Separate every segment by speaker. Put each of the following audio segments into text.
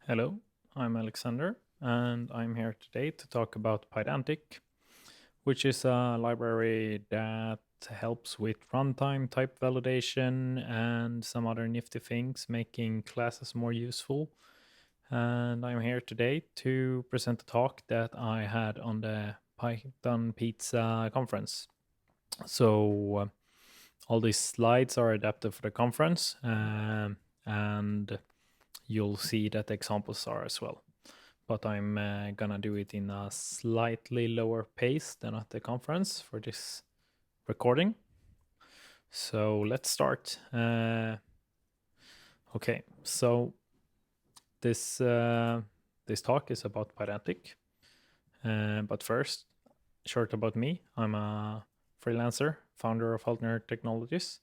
Speaker 1: Hello, I'm Alexander, and I'm here today to talk about pydantic, which is a library that helps with runtime type validation and some other nifty things, making classes more useful. And I'm here today to present a talk that I had on the Python Pizza conference. So all these slides are adapted for the conference, and you'll see that the examples are as well. But I'm gonna do it in a slightly lower pace than at the conference for this recording. So let's start. Okay, so this talk is about pydantic. But first, short about me. I'm a freelancer, founder of Haltner Technologies.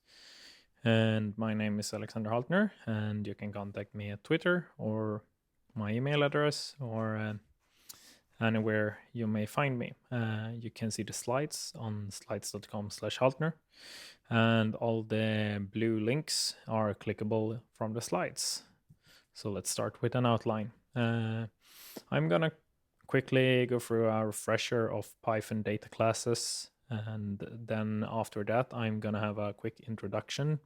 Speaker 1: And my name is Alexander Haltner, and you can contact me at Twitter or my email address or anywhere you may find me. You can see the slides on slides.com/Haltner, and all the blue links are clickable from the slides. So let's start with an outline. I'm gonna quickly go through a refresher of Python data classes, and then after that I'm gonna have a quick introduction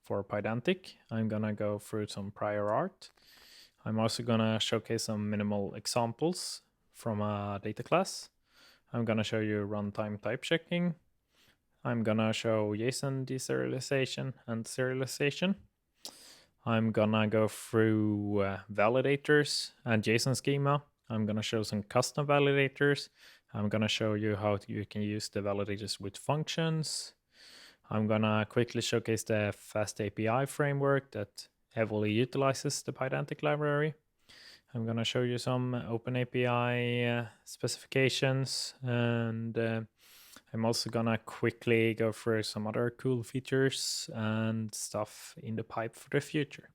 Speaker 1: for pydantic. I'm gonna go through some prior art. I'm also gonna showcase some minimal examples from a data class. I'm gonna show you runtime type checking. I'm gonna show JSON deserialization and serialization. I'm gonna go through validators and JSONSchema. I'm gonna show some custom validators. I'm gonna show you how you can use the validators with functions. I'm gonna quickly showcase the FastAPI framework that heavily utilizes the pydantic library. I'm gonna show you some OpenAPI specifications, and I'm also gonna quickly go through some other cool features and stuff in the pipe for the future.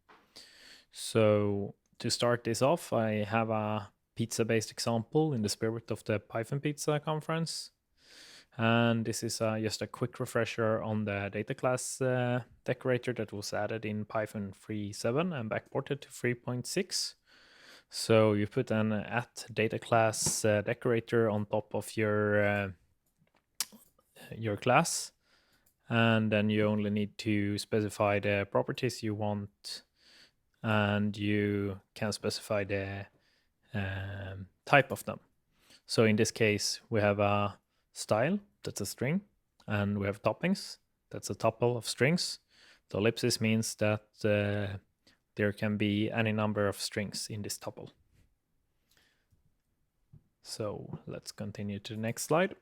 Speaker 1: So to start this off, I have a pizza-based example in the spirit of the Python Pizza conference. And this is just a quick refresher on the data class decorator that was added in Python 3.7 and backported to 3.6. So you put an @data class decorator on top of your class, and then you only need to specify the properties you want, and you can specify the type of them. So in this case, we have a style, that's a string, and we have toppings, that's a tuple of strings. The ellipsis means that there can be any number of strings in this tuple. So let's continue to the next slide.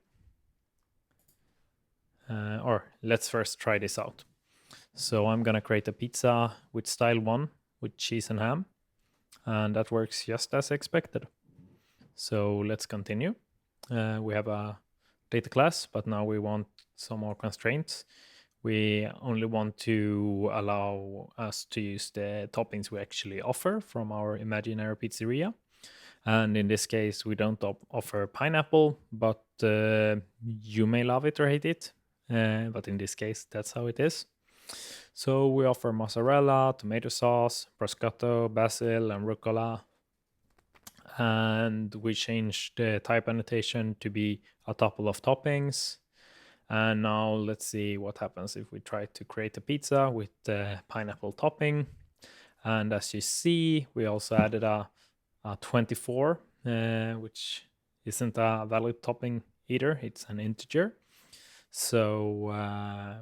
Speaker 1: Or let's first try this out. So I'm gonna create a pizza with style 1 with cheese and ham, and that works just as expected. So let's continue. We have a data class, but now we want some more constraints. We only want to allow us to use the toppings we actually offer from our imaginary pizzeria. And in this case, we don't offer pineapple, but you may love it or hate it. But in this case, that's how it is. So we offer mozzarella, tomato sauce, prosciutto, basil, and rucola. And we changed the type annotation to be a tuple of toppings. And now let's see what happens if we try to create a pizza with the pineapple topping. And as you see, we also added a 24, which isn't a valid topping either. It's an integer. So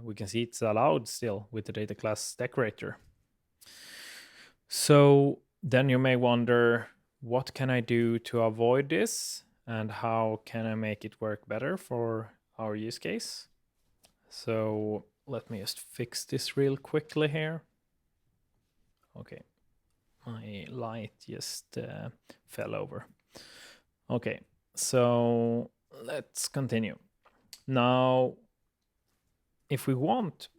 Speaker 1: we can see it's allowed still with the data class decorator. So then you may wonder, what can I do to avoid this? And how can I make it work better for our use case? So let me just fix this real quickly here. Okay, my light just fell over. Okay, so let's continue. Now, if we want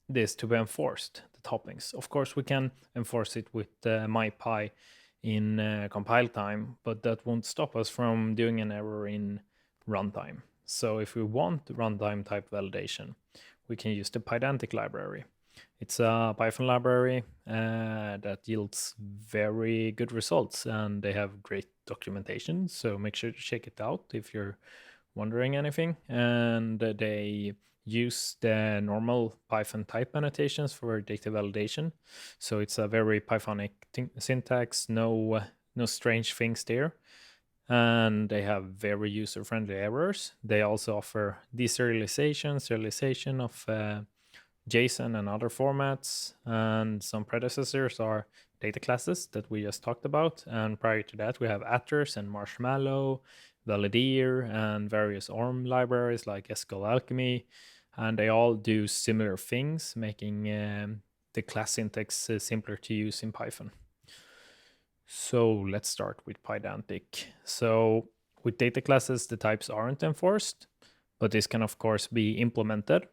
Speaker 1: this to be enforced, the toppings, of course we can enforce it with mypy in compile time, but that won't stop us from doing an error in runtime. So if we want runtime type validation, we can use the pydantic library. It's a Python library that yields very good results, and they have great documentation. So make sure to check it out if you're wondering anything. And they use the normal Python type annotations for data validation. So it's a very Pythonic syntax, no strange things there. And they have very user-friendly errors. They also offer deserialization, serialization of JSON and other formats, and some predecessors are Dataclasses that we just talked about. And prior to that, we have attrs and Marshmallow, Validator, and various ORM libraries like SQL Alchemy. And they all do similar things, making the class syntax simpler to use in Python. So let's start with pydantic. So with data classes, the types aren't enforced, but this can of course be implemented.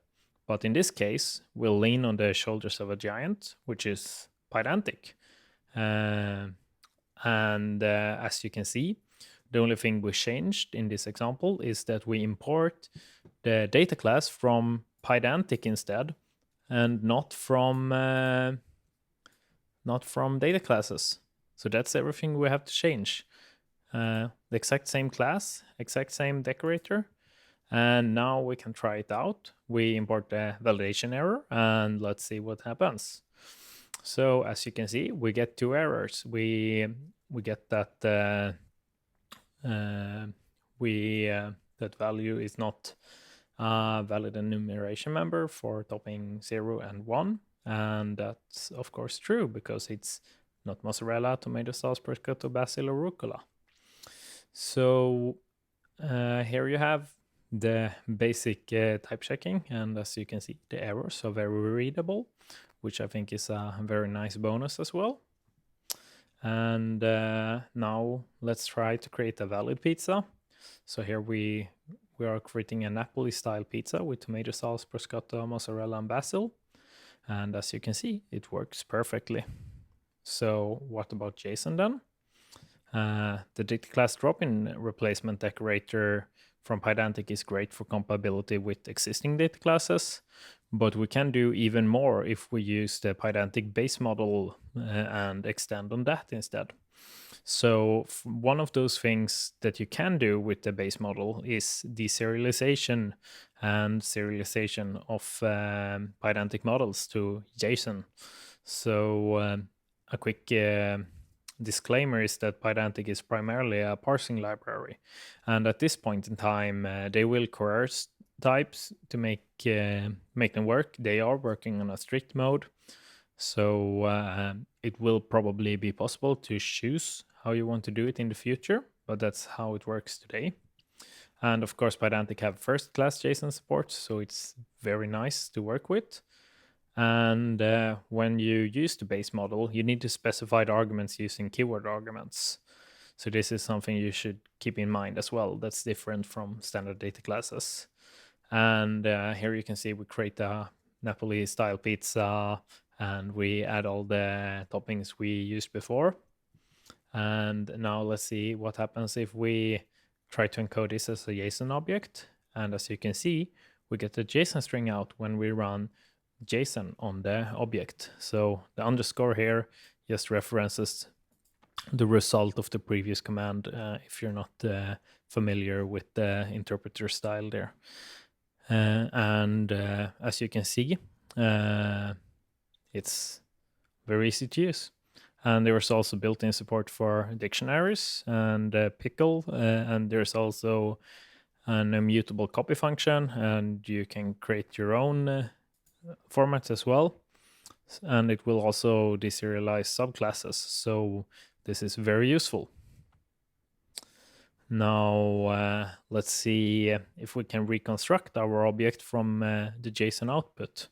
Speaker 1: But in this case, we'll lean on the shoulders of a giant, which is pydantic. As you can see, the only thing we changed in this example is that we import the data class from pydantic instead, and not from data classes. So that's everything we have to change. The exact same class, exact same decorator. And now we can try it out. We import the validation error and let's see what happens. So as you can see, we get two errors. We get that that value is not a valid enumeration member for topping 0 and 1. And that's of course true because it's not mozzarella, tomato sauce, prosciutto, basil, or rucola. So here you have the basic type checking, and as you can see, the errors are very readable, which I think is a very nice bonus as well. And now let's try to create a valid pizza. So here we are creating a Napoli style pizza with tomato sauce, prosciutto, mozzarella, and basil. And as you can see, it works perfectly. So what about JSON then? The data class drop-in replacement decorator from pydantic is great for compatibility with existing data classes, but we can do even more if we use the pydantic base model and extend on that instead. So one of those things that you can do with the base model is deserialization and serialization of pydantic models to JSON. So a quick disclaimer is that pydantic is primarily a parsing library, and at this point in time they will coerce types to make them work. They are working on a strict mode, so it will probably be possible to choose how you want to do it in the future, but that's how it works today. And of course pydantic have first class JSON support, so it's very nice to work with. And when you use the base model, you need to specify the arguments using keyword arguments. So this is something you should keep in mind as well. That's different from standard data classes. And here you can see we create a Napoli style pizza and we add all the toppings we used before. And now let's see what happens if we try to encode this as a JSON object. And as you can see, we get a JSON string out when we run JSON on the object. So the underscore here just references the result of the previous command if you're not familiar with the interpreter style there. And as you can see, it's very easy to use. And there's also built-in support for dictionaries and pickle, and there's also an immutable copy function, and you can create your own formats as well. And it will also deserialize subclasses, so this is very useful. Now let's see if we can reconstruct our object from the JSON output.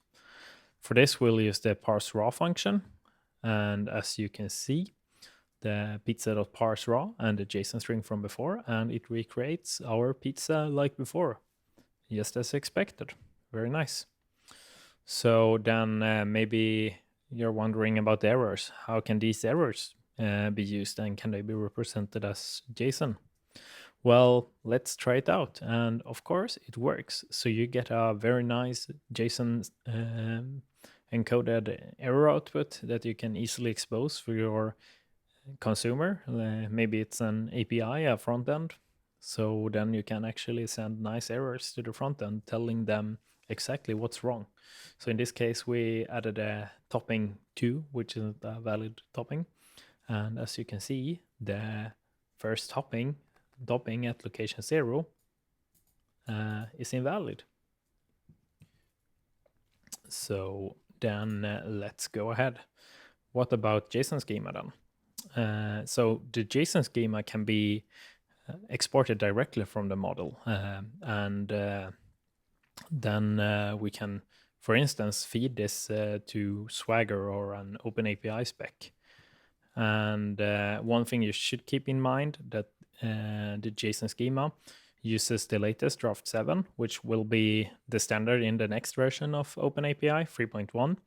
Speaker 1: For this, we'll use the parse raw function. And as you can see, the pizza.parse raw and the JSON string from before, and it recreates our pizza like before, just as expected. Very nice. So then maybe you're wondering about the errors. How can these errors be used, and can they be represented as JSON? Well, let's try it out. And of course, it works. So you get a very nice JSON encoded error output that you can easily expose for your consumer. Maybe it's an API, a front end. So then you can actually send nice errors to the front end, telling them exactly what's wrong. So in this case, we added a topping 2, which is a valid topping. And as you can see, the first topping at location 0 is invalid. So then let's go ahead. What about JSONSchema then? So the JSONSchema can be exported directly from the model, and then we can, for instance, feed this to Swagger or an OpenAPI spec. And one thing you should keep in mind that the JSONSchema uses the latest draft 7, which will be the standard in the next version of OpenAPI 3.1.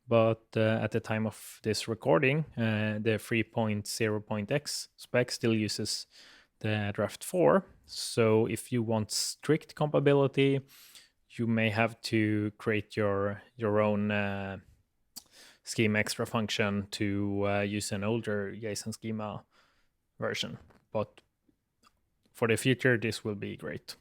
Speaker 1: But at the time of this recording, the 3.0.x spec still uses the draft 4. So if you want strict compatibility, you may have to create your own schema extra function to use an older JSONSchema version. But for the future, this will be great.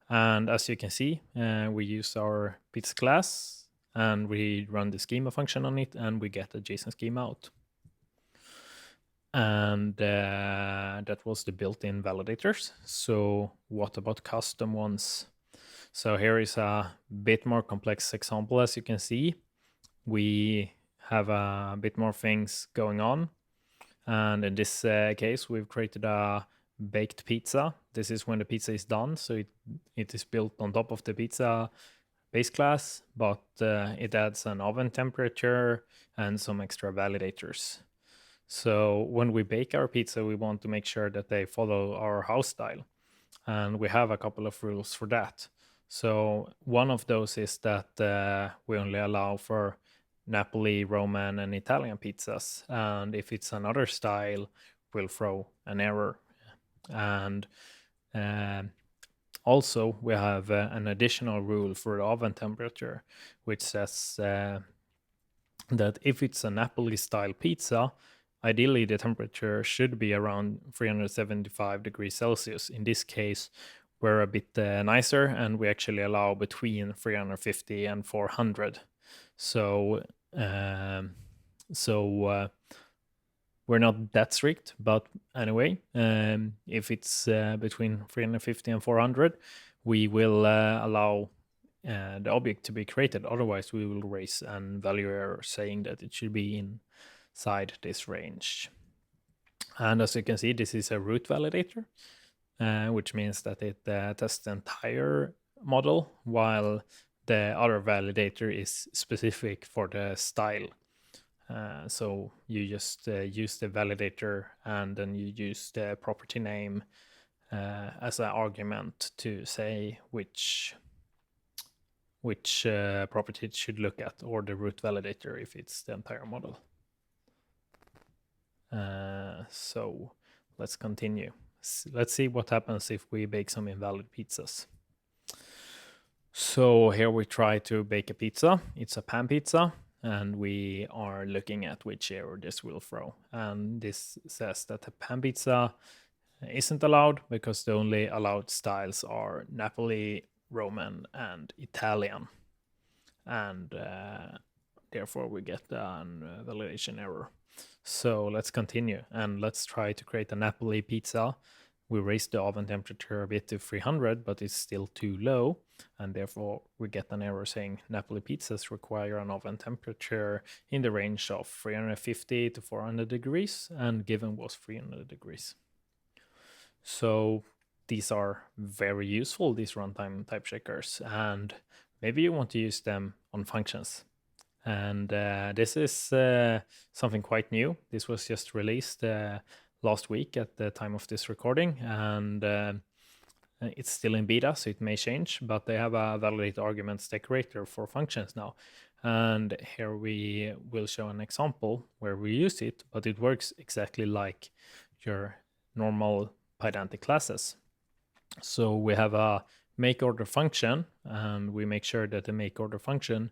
Speaker 1: And as you can see, we use our pizza class and we run the schema function on it and we get a JSON schema out. And that was the built-in validators. So what about custom ones? So here is a bit more complex example. As you can see, we have a bit more things going on. And in this case, we've created a baked pizza. This is when the pizza is done. So it is built on top of the pizza base class, but it adds an oven temperature and some extra validators. So when we bake our pizza, we want to make sure that they follow our house style. And we have a couple of rules for that. So one of those is that we only allow for Napoli, Roman, and Italian pizzas. And if it's another style, we'll throw an error. And also, we have an additional rule for the oven temperature, which says that if it's a Napoli-style pizza, ideally the temperature should be around 375 degrees Celsius. In this case, we're a bit nicer, and we actually allow between 350 and 400. So we're not that strict, but anyway, if it's between 350 and 400, we will allow the object to be created. Otherwise, we will raise an value error saying that it should be inside this range. And as you can see, this is a root validator, which means that it tests the entire model, while the other validator is specific for the style. So you just use the validator, and then you use the property name as an argument to say which property it should look at, or the root validator if it's the entire model. So let's continue. Let's see what happens if we bake some invalid pizzas. So here we try to bake a pizza. It's a pan pizza, and we are looking at which error this will throw. And this says that the pan pizza isn't allowed because the only allowed styles are Napoli, Roman, and Italian. And therefore we get an validation error. So let's continue, and let's try to create a Napoli pizza. We raise the oven temperature a bit to 300, but it's still too low, and therefore we get an error saying Napoli pizzas require an oven temperature in the range of 350 to 400 degrees, and given was 300 degrees. So these are very useful, these runtime type checkers, and maybe you want to use them on functions. And this is something quite new. This was just released last week at the time of this recording, and it's still in beta, so it may change, but they have a validate arguments decorator for functions now. And here we will show an example where we use it, but it works exactly like your normal pydantic classes. So we have a make order function, and we make sure that the make order function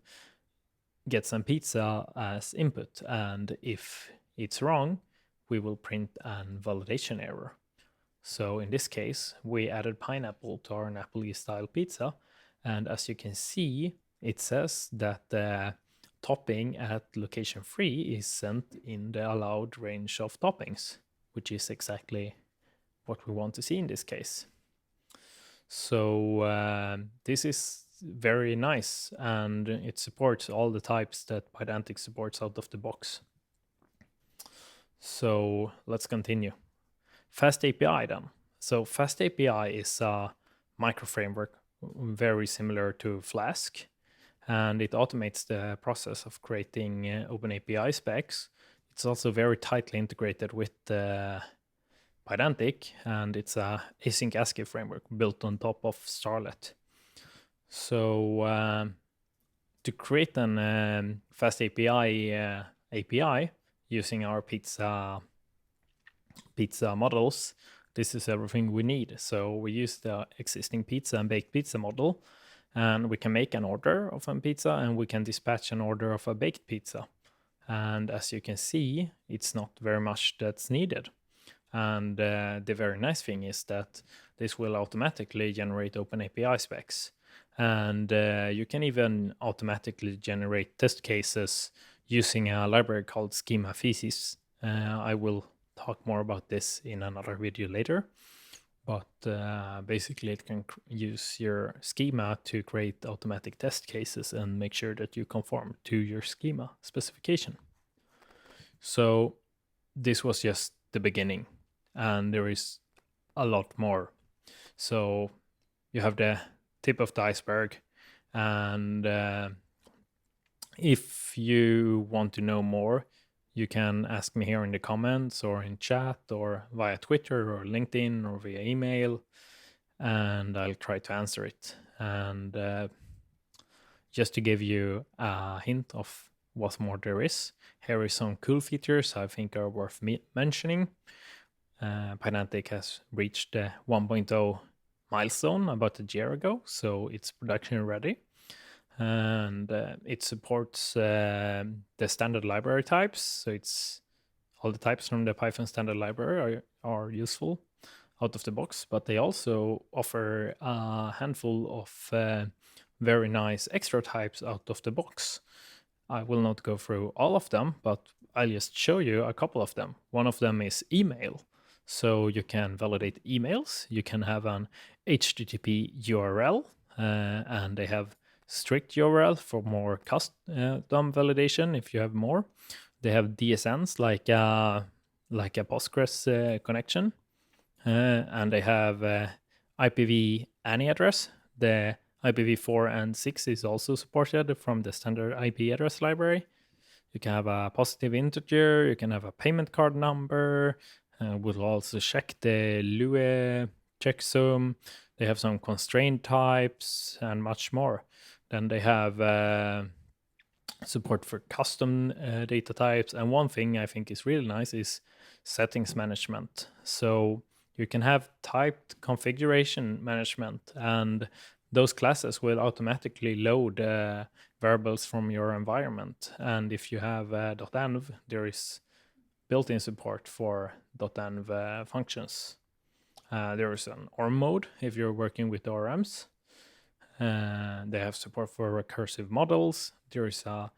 Speaker 1: get some pizza as input, and if it's wrong, we will print an validation error. So in this case, we added pineapple to our Napoli style pizza, and as you can see, it says that the topping at location 3 is sent in the allowed range of toppings, which is exactly what we want to see in this case. So this is very nice, and it supports all the types that Pydantic supports out of the box. So let's continue. FastAPI then. So FastAPI is a micro framework very similar to Flask, and it automates the process of creating OpenAPI specs. It's also very tightly integrated with Pydantic, and it's a async ASGI framework built on top of Starlet. So to create an FastAPI API using our pizza models, this is everything we need. So we use the existing pizza and baked pizza model, and we can make an order of a pizza, and we can dispatch an order of a baked pizza. And as you can see, it's not very much that's needed. And the very nice thing is that this will automatically generate OpenAPI specs. And you can even automatically generate test cases using a library called Schema Thesis. I will talk more about this in another video later. But basically, it can use your schema to create automatic test cases and make sure that you conform to your schema specification. So this was just the beginning, and there is a lot more. So you have the tip of the iceberg, and if you want to know more, you can ask me here in the comments or in chat or via Twitter or LinkedIn or via email, and I'll try to answer it. And just to give you a hint of what more there is, here is some cool features I think are worth mentioning. Pydantic has reached the 1.0 milestone about a year ago, so it's production ready. And it supports the standard library types. So it's all the types from the Python standard library are useful out of the box, but they also offer a handful of very nice extra types out of the box. I will not go through all of them, but I'll just show you a couple of them. One of them is email. So you can validate emails. You can have an HTTP URL, and they have strict URL for more custom validation if you have more. They have DSNs like a Postgres connection, and they have IPv any address. The IPv4 and 6 is also supported from the standard IP address library. You can have a positive integer, you can have a payment card number, we'll also check the Lua checksum. They have some constraint types and much more. Then they have support for custom data types. And one thing I think is really nice is settings management. So you can have typed configuration management, and those classes will automatically load variables from your environment. And if you have .env, there is built-in support for .env functions. There is an ORM mode if you're working with ORMs. They have support for recursive models. There is a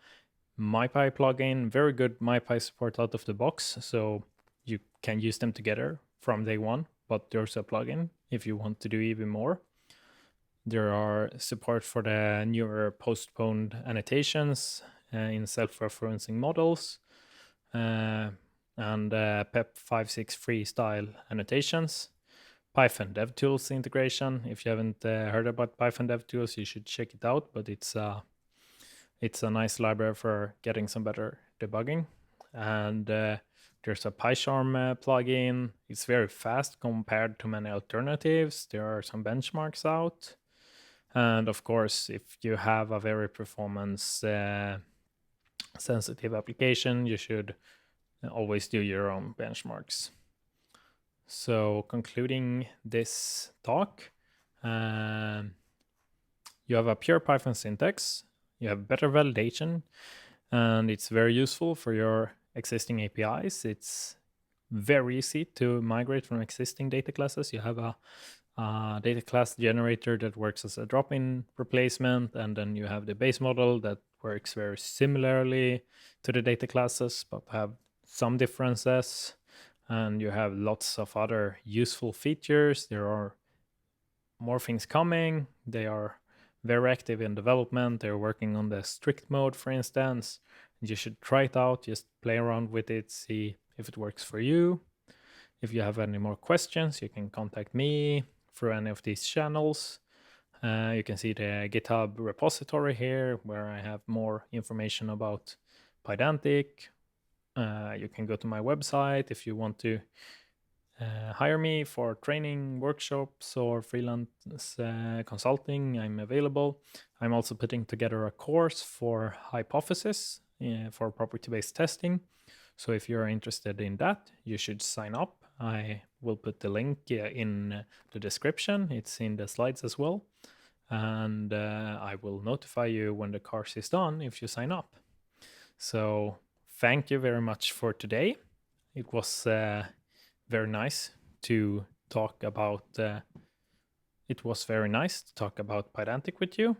Speaker 1: MyPy plugin, very good MyPy support out of the box, so you can use them together from day one, but there's a plugin if you want to do even more. There are support for the newer postponed annotations in self-referencing models, and PEP 563 style annotations. Python DevTools integration. If you haven't heard about Python DevTools, you should check it out, but it's a nice library for getting some better debugging. And there's a PyCharm plugin. It's very fast compared to many alternatives. There are some benchmarks out. And of course, if you have a very performance sensitive application, you should always do your own benchmarks. So concluding this talk, you have a pure Python syntax. you have better validation, and it's very useful for your existing APIs. It's very easy to migrate from existing data classes. You have a data class generator that works as a drop-in replacement, and then you have the base model that works very similarly to the data classes but have some differences, and you have lots of other useful features. There are more things coming. They are very active in development. They're working on the strict mode, for instance. You should try it out, just play around with it, see if it works for you. If you have any more questions, you can contact me through any of these channels. You can see the GitHub repository here where I have more information about Pydantic. You can go to my website if you want to hire me for training, workshops, or freelance consulting. I'm available. I'm also putting together a course for Hypothesis for property-based testing. So if you're interested in that, you should sign up. I will put the link in the description. It's in the slides as well. And I will notify you when the course is done if you sign up. So thank you very much for today. It was very nice to talk about Pydantic with you,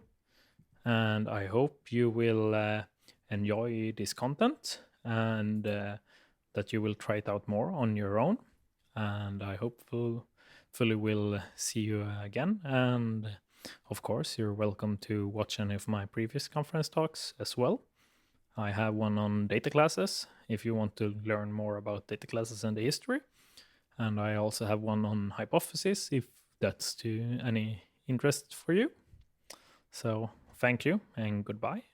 Speaker 1: and I hope you will enjoy this content and that you will try it out more on your own. And I hopefully will see you again. And of course, you're welcome to watch any of my previous conference talks as well. I have one on data classes if you want to learn more about data classes and the history. And I also have one on Hypothesis if that's to any interest for you. So thank you and goodbye.